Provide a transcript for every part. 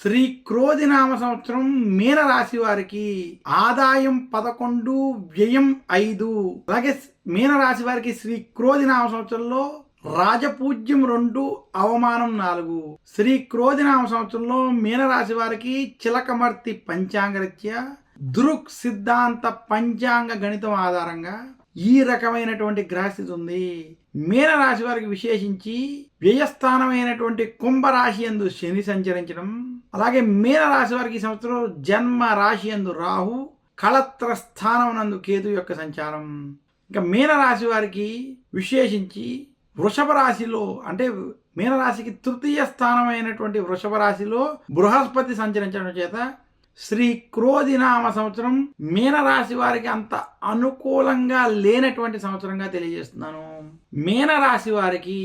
శ్రీ క్రోధినామ సంవత్సరం మీనరాశి వారికి ఆదాయం 11, వ్యయం 5. అలాగే మీనరాశి వారికి శ్రీ క్రోధినామ సంవత్సరంలో రాజపూజ్యం 2, అవమానం 4. శ్రీ క్రోధినామ సంవత్సరంలో మీనరాశి వారికి చిలకమర్తి పంచాంగరీత్యా దృక్ సిద్ధాంత పంచాంగ గణితం ఆధారంగా ఈ రకమైనటువంటి గ్రహస్థితి ఉంది. మీనరాశి వారికి విశేషించి వ్యయస్థానమైనటువంటి కుంభరాశి యందు శని సంచరించడం, అలాగే మీనరాశి వారికి ఈ సంవత్సరం జన్మ రాశి యందు రాహు, కళత్ర స్థానం నందు కేతు యొక్క సంచారం. ఇంకా మీనరాశి వారికి విశేషించి వృషభ రాశిలో అంటే మీనరాశికి తృతీయ స్థానమైనటువంటి వృషభ రాశిలో బృహస్పతి సంచరించడం చేత శ్రీ క్రోధినామ సంవత్సరం మీనరాశి వారికి అంత అనుకూలంగా లేనటువంటి సంవత్సరంగా తెలియజేస్తున్నాను. మీనరాశి వారికి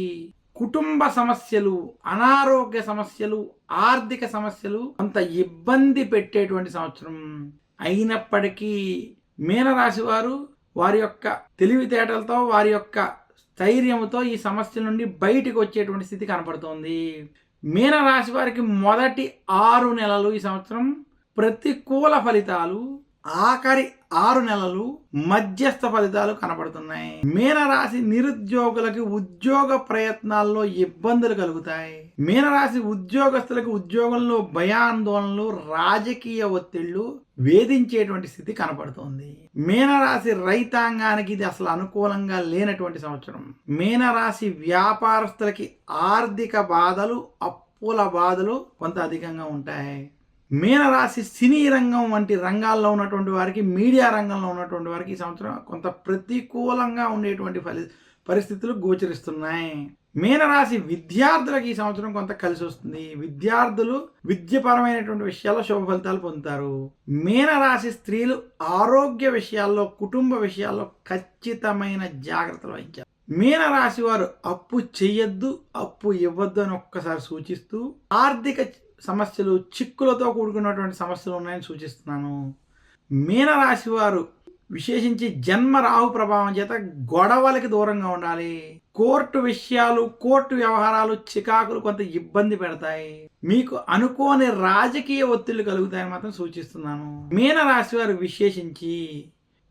కుటుంబ సమస్యలు, అనారోగ్య సమస్యలు, ఆర్థిక సమస్యలు అంత ఇబ్బంది పెట్టేటువంటి సంవత్సరం అయినప్పటికీ మీనరాశి వారు వారి యొక్క తెలివితేటలతో, వారి యొక్క స్థైర్యంతో ఈ సమస్యల నుండి బయటకు వచ్చేటువంటి స్థితి కనపడుతోంది. మీనరాశి వారికి మొదటి 6 నెలలు ఈ సంవత్సరం ప్రతికూల ఫలితాలు, ఆఖరి 6 నెలలు మధ్యస్థ ఫలితాలు కనపడుతున్నాయి. మీనరాశి నిరుద్యోగులకి ఉద్యోగ ప్రయత్నాల్లో ఇబ్బందులు కలుగుతాయి. మీనరాశి ఉద్యోగస్తులకు ఉద్యోగంలో భయాందోళనలు, రాజకీయ ఒత్తిళ్లు వేధించేటువంటి స్థితి కనపడుతోంది. మీనరాశి రైతాంగానికి ఇది అసలు అనుకూలంగా లేనటువంటి సంవత్సరం. మీనరాశి వ్యాపారస్తులకి ఆర్థిక బాధలు, అప్పుల బాధలు కొంత అధికంగా ఉంటాయి. మీనరాశి సినీ రంగం వంటి రంగాల్లో ఉన్నటువంటి వారికి, మీడియా రంగంలో ఉన్నటువంటి వారికి ఈ సంవత్సరం కొంత ప్రతికూలంగా ఉండేటువంటి పరిస్థితులు గోచరిస్తున్నాయి. మీనరాశి విద్యార్థులకు ఈ సంవత్సరం కొంత కలిసి వస్తుంది. విద్యార్థులు విద్యపరమైనటువంటి విషయాల్లో శుభ ఫలితాలు పొందుతారు. మీనరాశి స్త్రీలు ఆరోగ్య విషయాల్లో, కుటుంబ విషయాల్లో ఖచ్చితమైన జాగ్రత్తలు వహించారు. మీనరాశి వారు అప్పు చెయ్యొద్దు, అప్పు ఇవ్వద్దు అని ఒక్కసారి సూచిస్తూ ఆర్థిక సమస్యలు, చిక్కులతో కూడుకున్నటువంటి సమస్యలు ఉన్నాయని సూచిస్తున్నాను. మీనరాశి వారు విశేషించి జన్మ రాహు ప్రభావం చేత గొడవలకి దూరంగా ఉండాలి. కోర్టు విషయాలు, కోర్టు వ్యవహారాలు, చికాకులు కొంత ఇబ్బంది పెడతాయి. మీకు అనుకోని రాజకీయ ఒత్తిళ్లు కలుగుతాయని మాత్రం సూచిస్తున్నాను. మీనరాశి వారు విశేషించి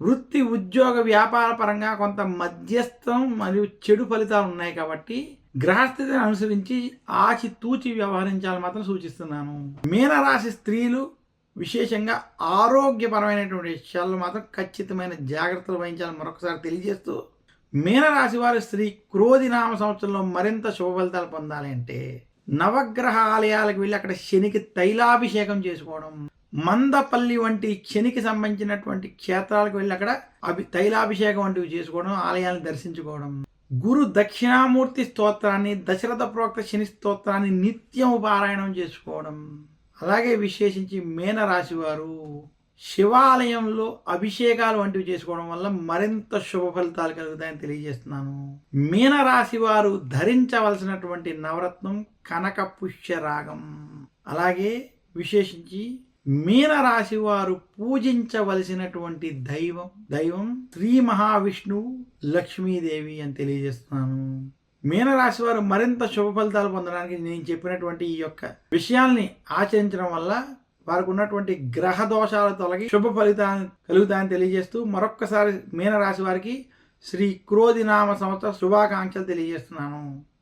వృత్తి, ఉద్యోగ, వ్యాపార పరంగా కొంత మధ్యస్థం మరియు చెడు ఫలితాలు ఉన్నాయి కాబట్టి గ్రహస్థితిని అనుసరించి ఆచితూచి వ్యవహరించాలని మాత్రం సూచిస్తున్నాను. మీనరాశి స్త్రీలు విశేషంగా ఆరోగ్యపరమైనటువంటి విషయాల్లో మాత్రం ఖచ్చితమైన జాగ్రత్తలు వహించాలని మరొకసారి తెలియజేస్తూ, మీనరాశి వారు శ్రీ క్రోధినామ సంవత్సరంలో మరింత శుభ ఫలితాలు పొందాలి అంటే నవగ్రహ ఆలయాలకు వెళ్ళి అక్కడ శనికి తైలాభిషేకం చేసుకోవడం, మందపల్లి వంటి శనికి సంబంధించినటువంటి క్షేత్రాలకు వెళ్ళి అక్కడ తైలాభిషేకం వంటివి చేసుకోవడం, ఆలయాలను దర్శించుకోవడం, గురు దక్షిణామూర్తి స్తోత్రాన్ని, దశరథ ప్రోక్త శని స్తోత్రాన్ని నిత్యం పారాయణం చేసుకోవడం, అలాగే విశేషించి మీనరాశి వారు శివాలయంలో అభిషేకాలు వంటివి చేసుకోవడం వల్ల మరింత శుభ ఫలితాలు కలుగుతాయని తెలియజేస్తున్నాను. మీనరాశి వారు ధరించవలసినటువంటి నవరత్నం కనక పుష్యరాగం. అలాగే విశేషించి మీనరాశి వారు పూజించవలసినటువంటి దైవం శ్రీ మహావిష్ణువు, లక్ష్మీదేవి అని తెలియజేస్తున్నాను. మీనరాశి వారు మరింత శుభ ఫలితాలు పొందడానికి నేను చెప్పినటువంటి ఈ యొక్క విషయాల్ని ఆచరించడం వల్ల వారికి ఉన్నటువంటి గ్రహ దోషాలు తొలగి శుభ ఫలితాలు కలుగుతాయని తెలియజేస్తూ మరొక్కసారి మీనరాశి వారికి శ్రీ క్రోధినామ సంవత్సర శుభాకాంక్షలు తెలియజేస్తున్నాను.